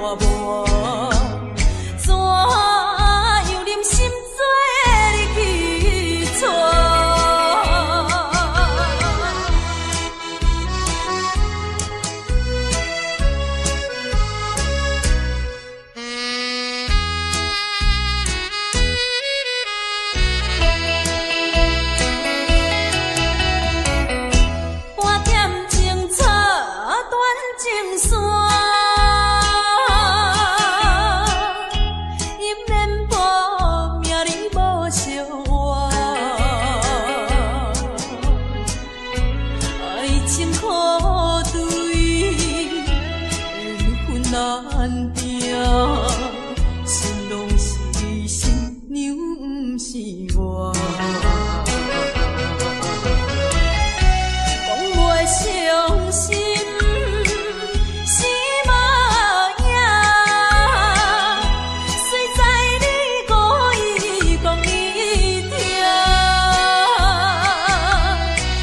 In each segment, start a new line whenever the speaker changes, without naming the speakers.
拖磨，怎样忍心做你去错？半点情错，断情线。难定，心拢是新娘，不是我。讲袂伤心是无影，虽知你故意讲你听，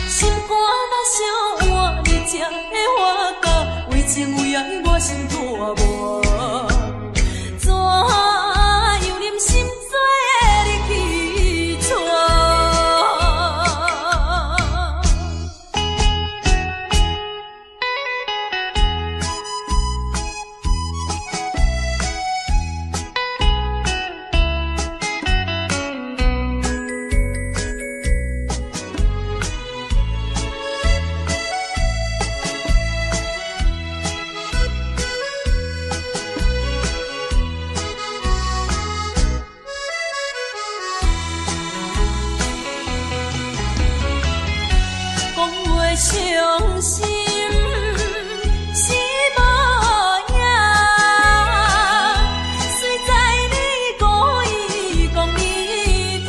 心肝若伤换，你才会发觉，为情为爱我心拖磨。怎样忍心做你去错？伤心是无影，虽知你故意讲你听，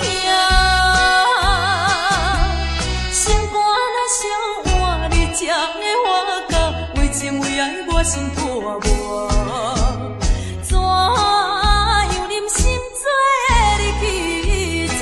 心肝若伤换，你才会发觉，为情为爱我心拖磨。怎样忍心做你去错？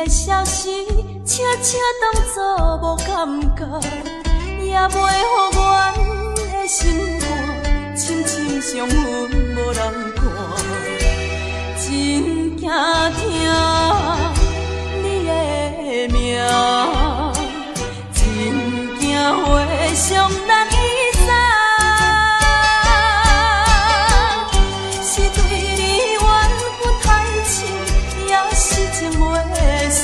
消息悄悄当作无感觉，也袂予阮的心肝深深伤痕无人看，真惊听你的名，真惊会伤人伊知，是对你缘分太深，也是情袂散，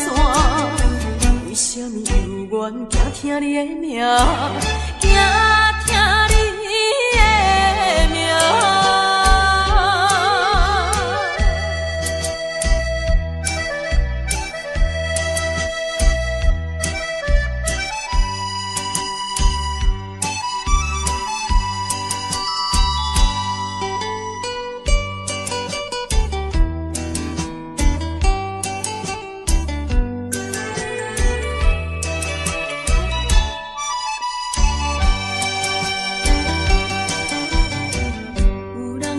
为什么有缘惊听你的名，惊听你的名？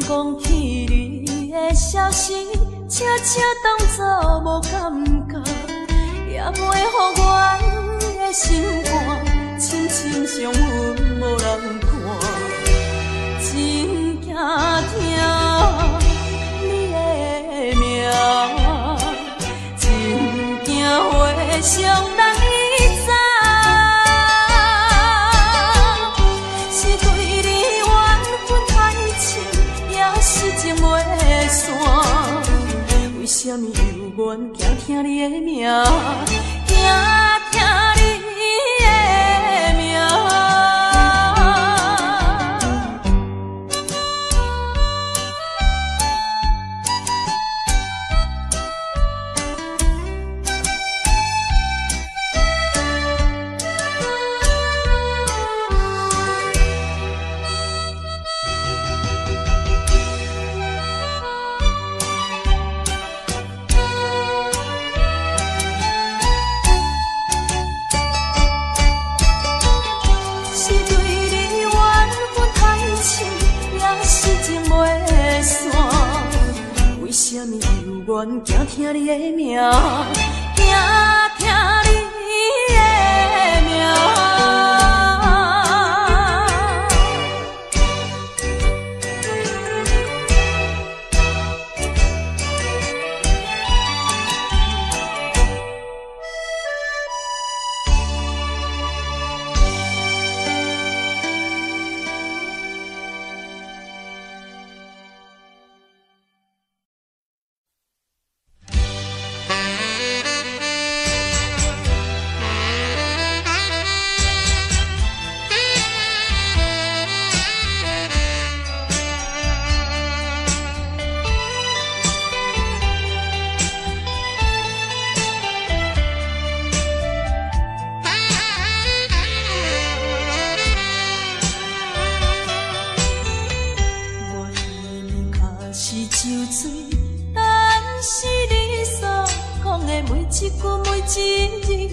讲起你的消息，悄悄当作无感觉，也袂予阮的心肝深深伤痕无人看，真惊听你的名，真惊会伤人伊知。是对你缘分太深，也是情袂散，阮惊听你的名，惊听你的名。阮惊听你的名，惊听你的名。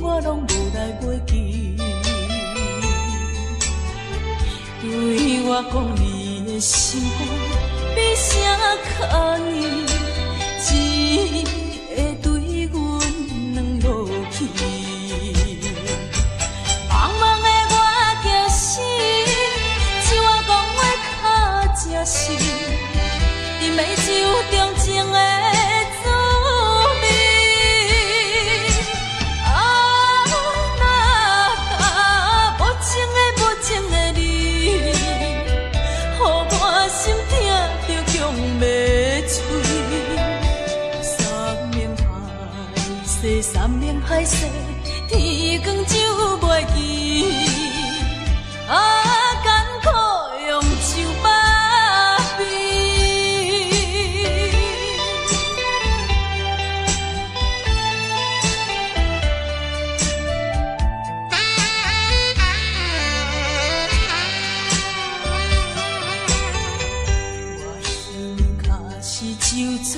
我拢无来袂记，对我讲你的心肝比啥较硬，只会对阮软落去。茫茫的我惊死，只我讲话较真实，饮的酒中情的。山盟海誓，天光就袂记。艰苦用酒把悲。我胸脚是酒醉，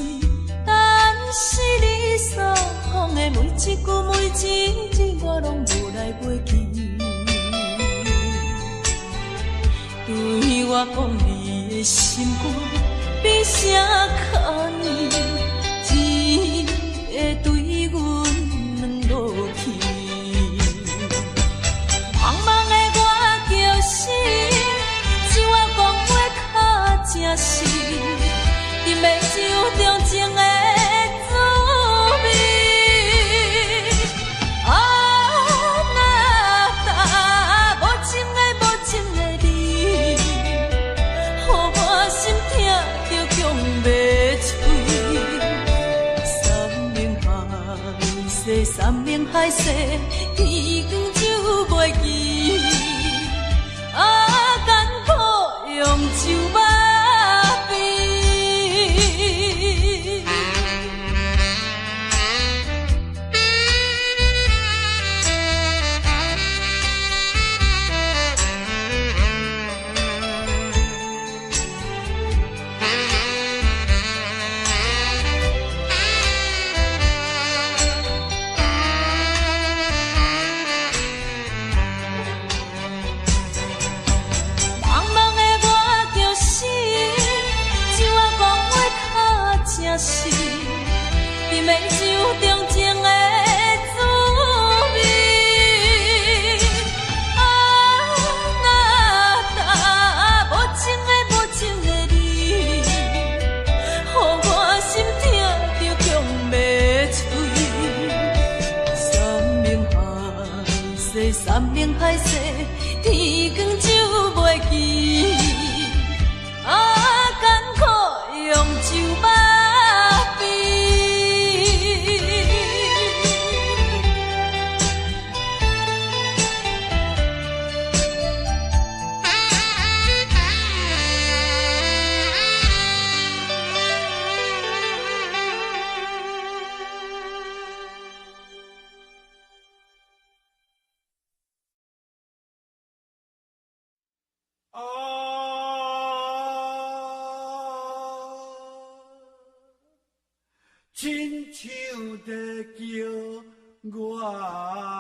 但是你所讲的每一句每一字，我拢无来袂记。对我讲你的心肝比啥较硬，只会对阮软落去。茫茫的我叫死，只我讲话较真实，饮的酒中情的。山盟海誓，天光就袂记。艰苦用酒把悲。是饮的酒中情的滋味，无情的你，予我心痛着强袂嘴。山盟海誓，天光就袂记。艰苦用酒把。
亲像在叫我的。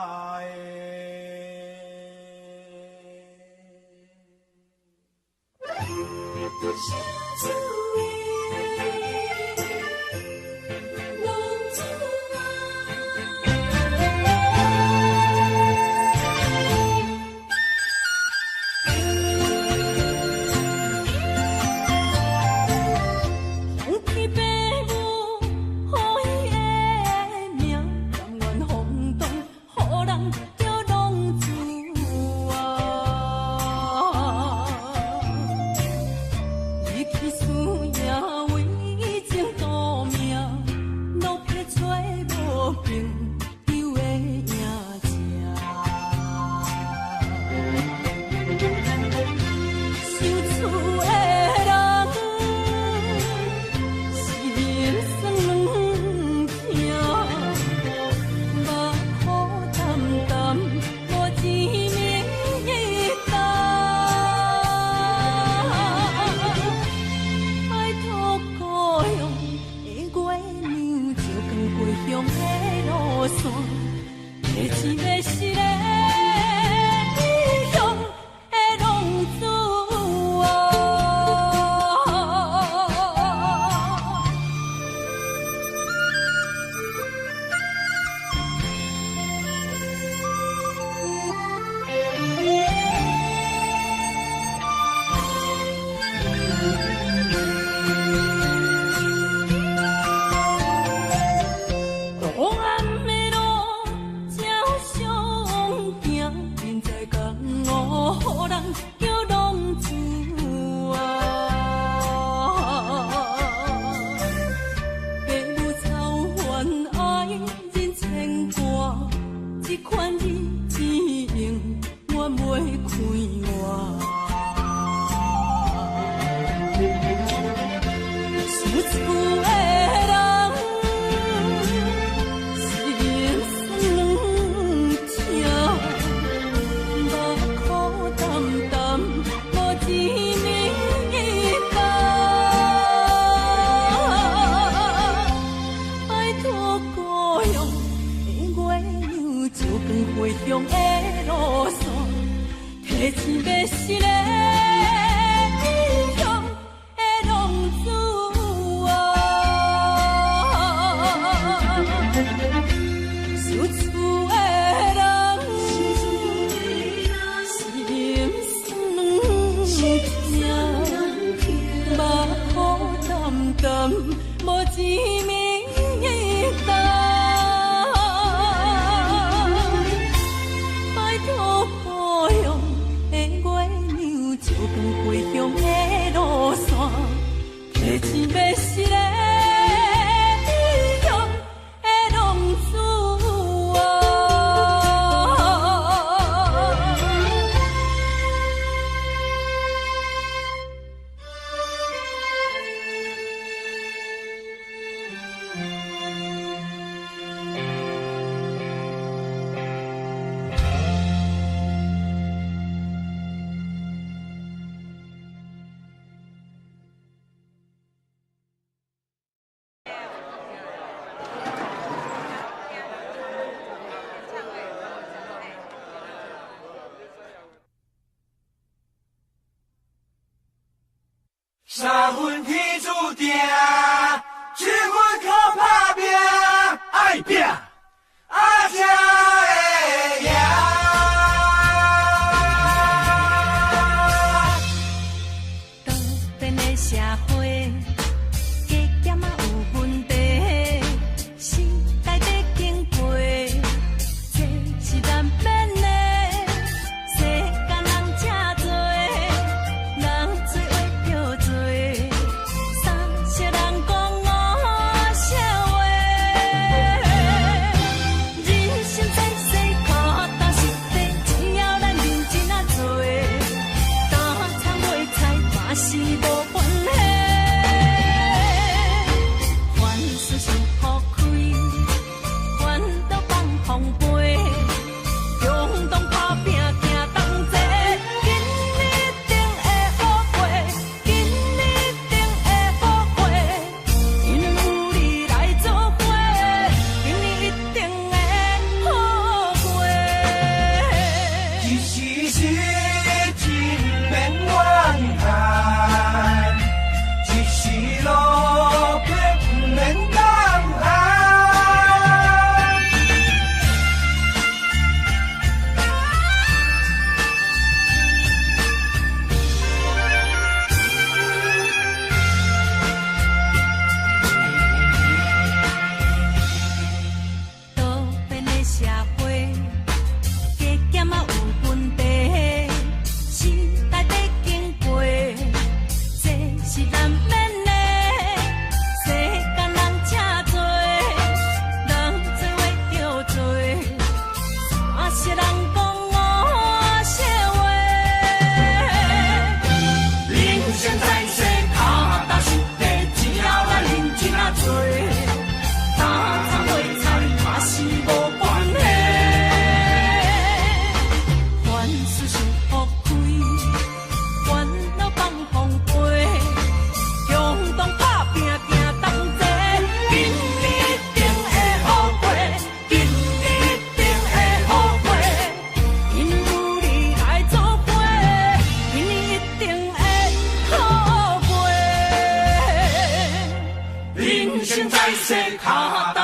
就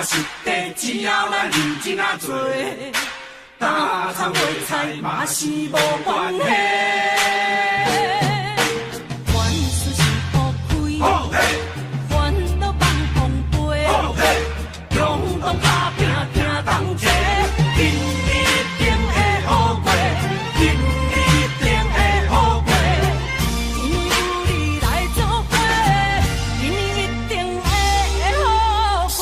实地，只要咱认真啊做，打草卖菜嘛是无关系。
凡事是好开，烦恼放风飞，勇动打拼拼同齐，今日一定会好过，今日一定会好过。今日有你来作伙，今日一定会好过。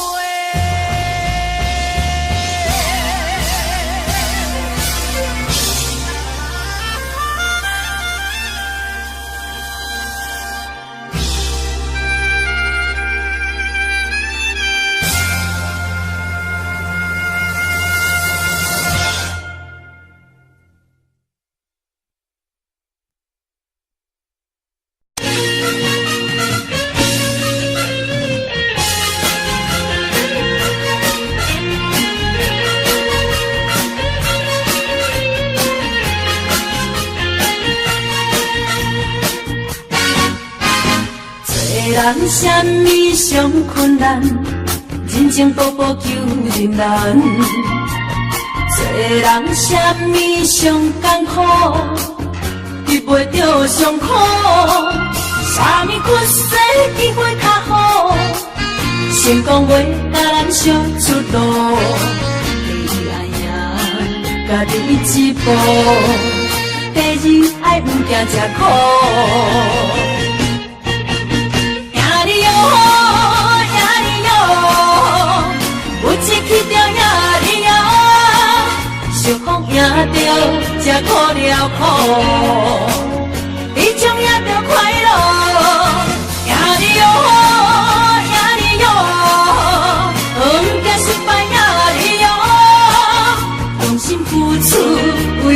人什么上困难，人情步步求人难。做人什么上艰苦，遇袂着上苦。什么缺失机会较好，成功袂甲咱烧出路。第一爱赢家己一步，第二爱毋惊吃苦。赢着才苦了苦，你将赢着快乐。赢你哦，赢你哦，毋惊失败赢你哦，用心付出为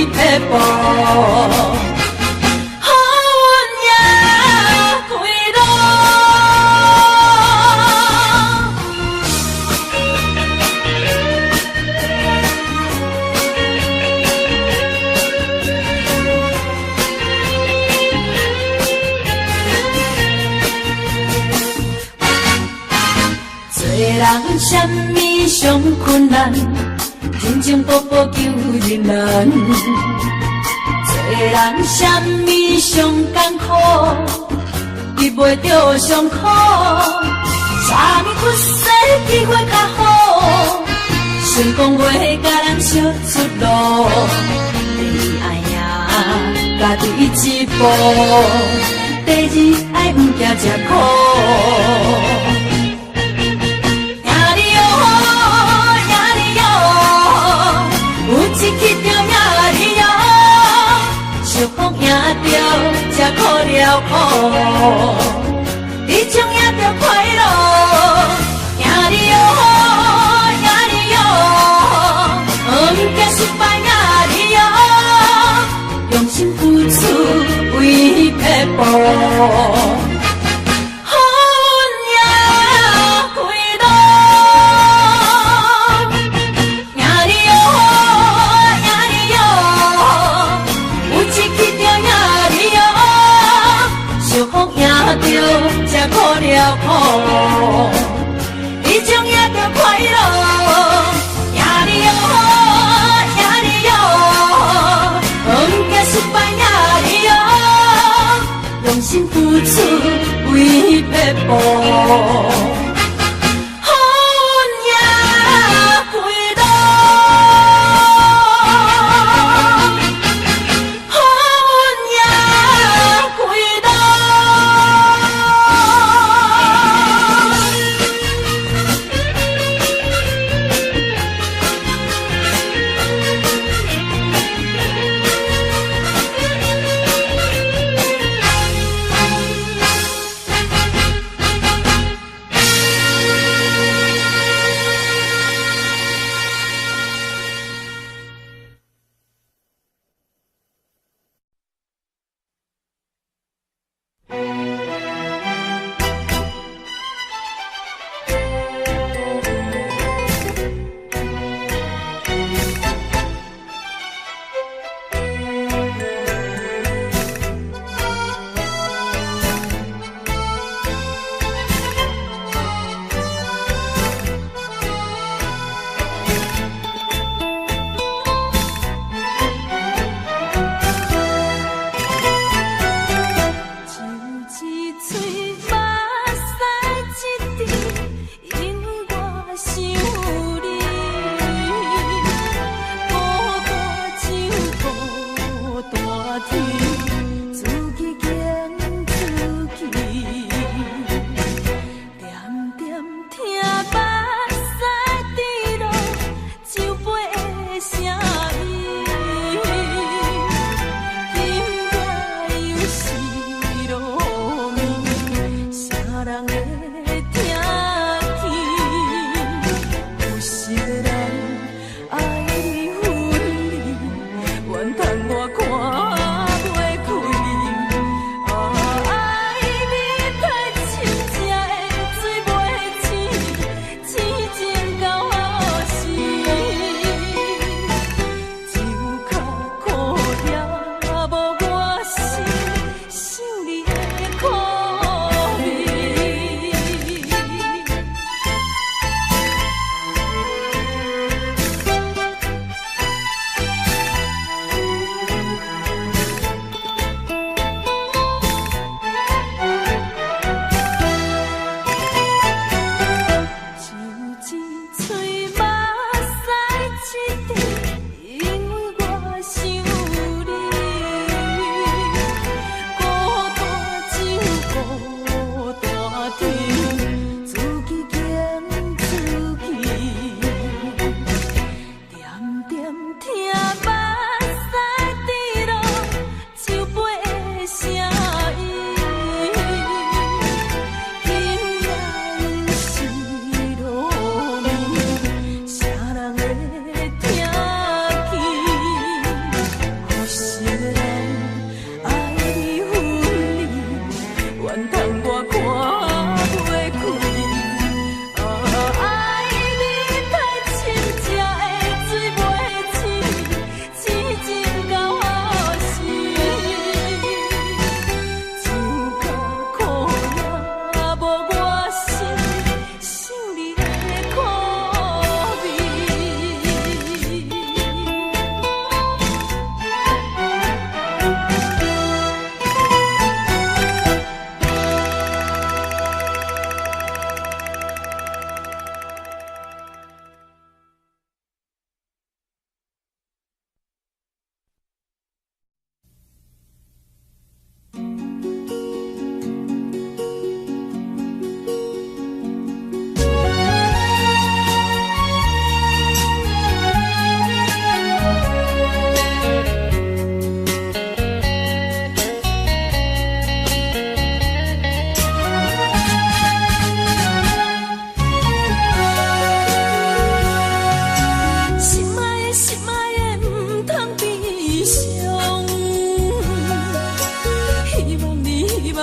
撇步。人什么上困难，人情步步求人难。做人什么上艰苦，遇袂着上苦。什么缺失机会较好，成功袂甲咱烧出路。第二爱赢家己一步，第二爱毋惊吃苦。一去就赢你哦，想讲赢着才苦了苦，你将赢着快乐。赢你哦，赢你哦，毋惊失败赢你哦，用心付出为撇步。才苦了苦，你将赢着快乐。赢你哦，赢你哦，毋惊失败赢你哦，用心付出为撇步。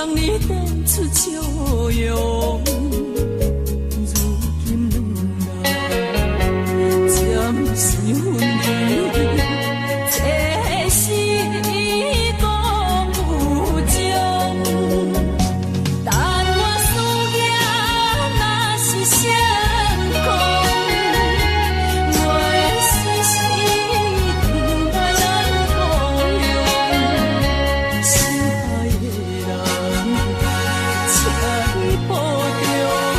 望你变出笑容。如今两人渐是分离，这是故无情。但我思念若是成功，我的心是停在咱故乡。心爱的人，请你保重。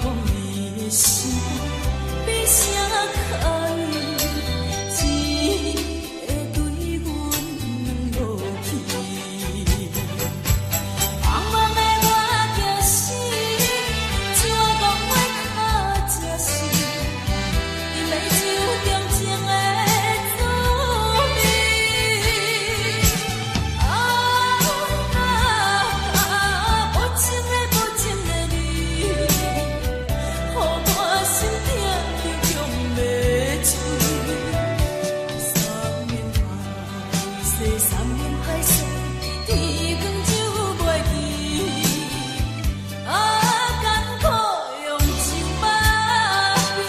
讲你的心比啥可以，只会对阮落去。茫茫的我惊死，怎讲话较真实？你袂酒中情的滋味。无情的无情的你，予我心痛就强要碎。三面歹势，三面歹势，天光就袂记。艰苦用酒麻痹。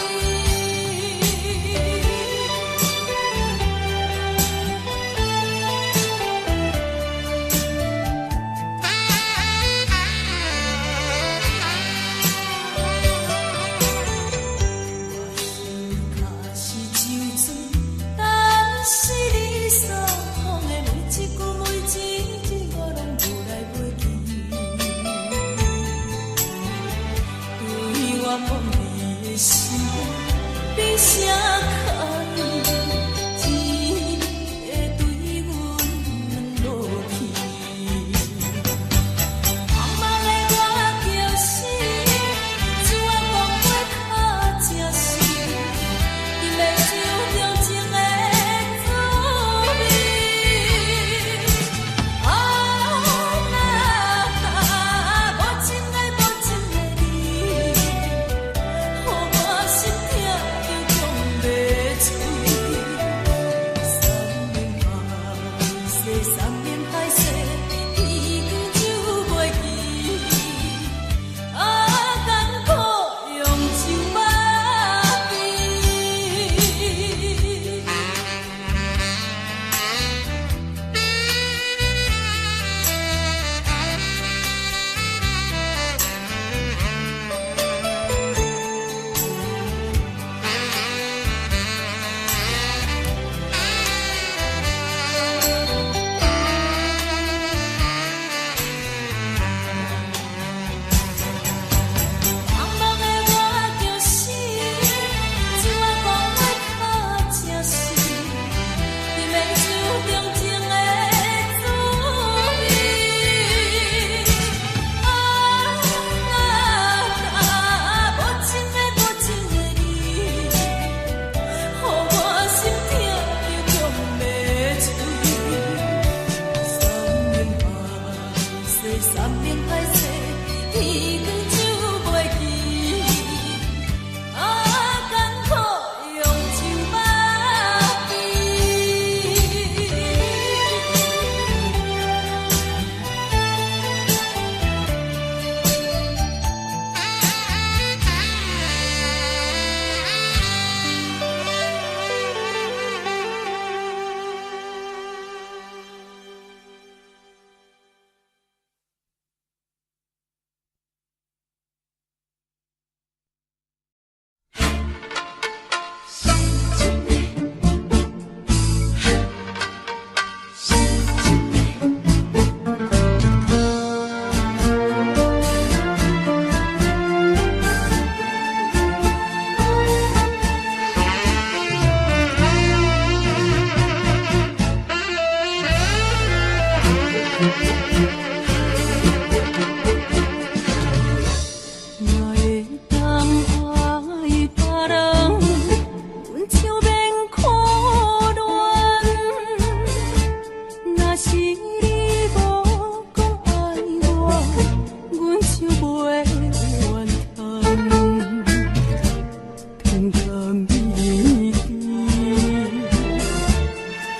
我心脚是酒醉，但是你所讲的每一句每一字，我拢无来袂记。对我讲你的心比啥可以，只会对阮落去。茫茫的我叫死，怎讲话较真实？饮的酒中情的滋味。无情的无情的你，予我心痛就强要碎。三面歹势，天光就袂记。艰苦用酒麻痹。茫茫的我叫死，怎讲话较真实？饮的酒中情的滋味。无情的无情的你，予我心痛就强要碎。三面歹势，天光就袂记。艰苦用酒麻哪会当爱别人？阮就免可怜。若是你无讲爱我，阮就袂怨叹。天干米地，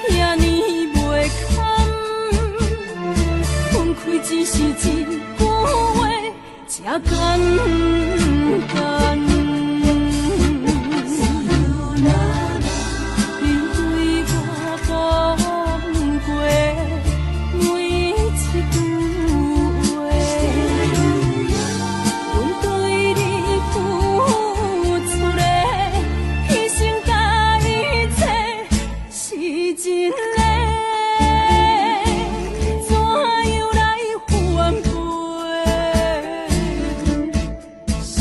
遐尼袂堪。分开只是一句话，这简单。你对我讲过每一句话，阮对你付出的牺牲甲一切是真的。怎样来挽回？是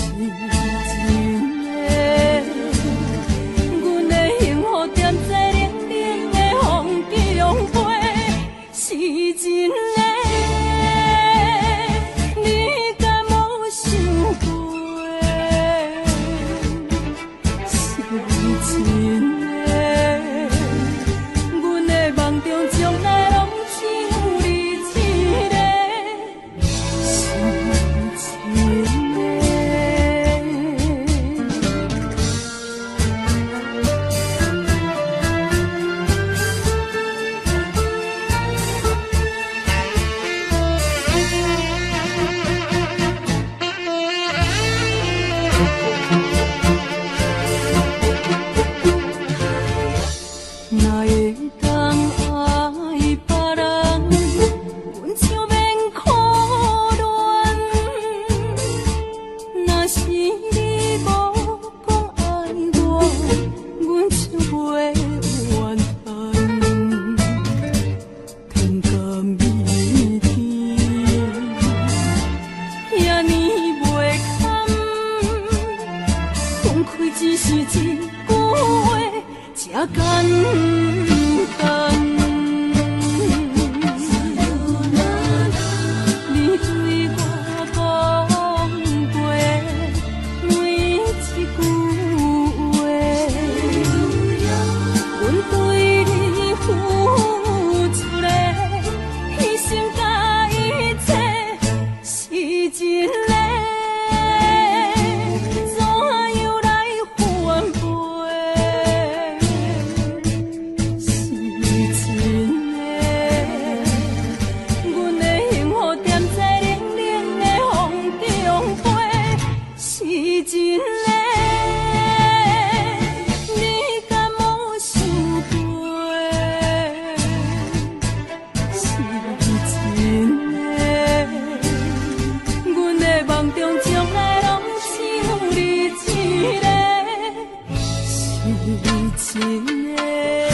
简单。你对我讲过每一句话，阮对你付出的牺牲甲一切是真的。是真的。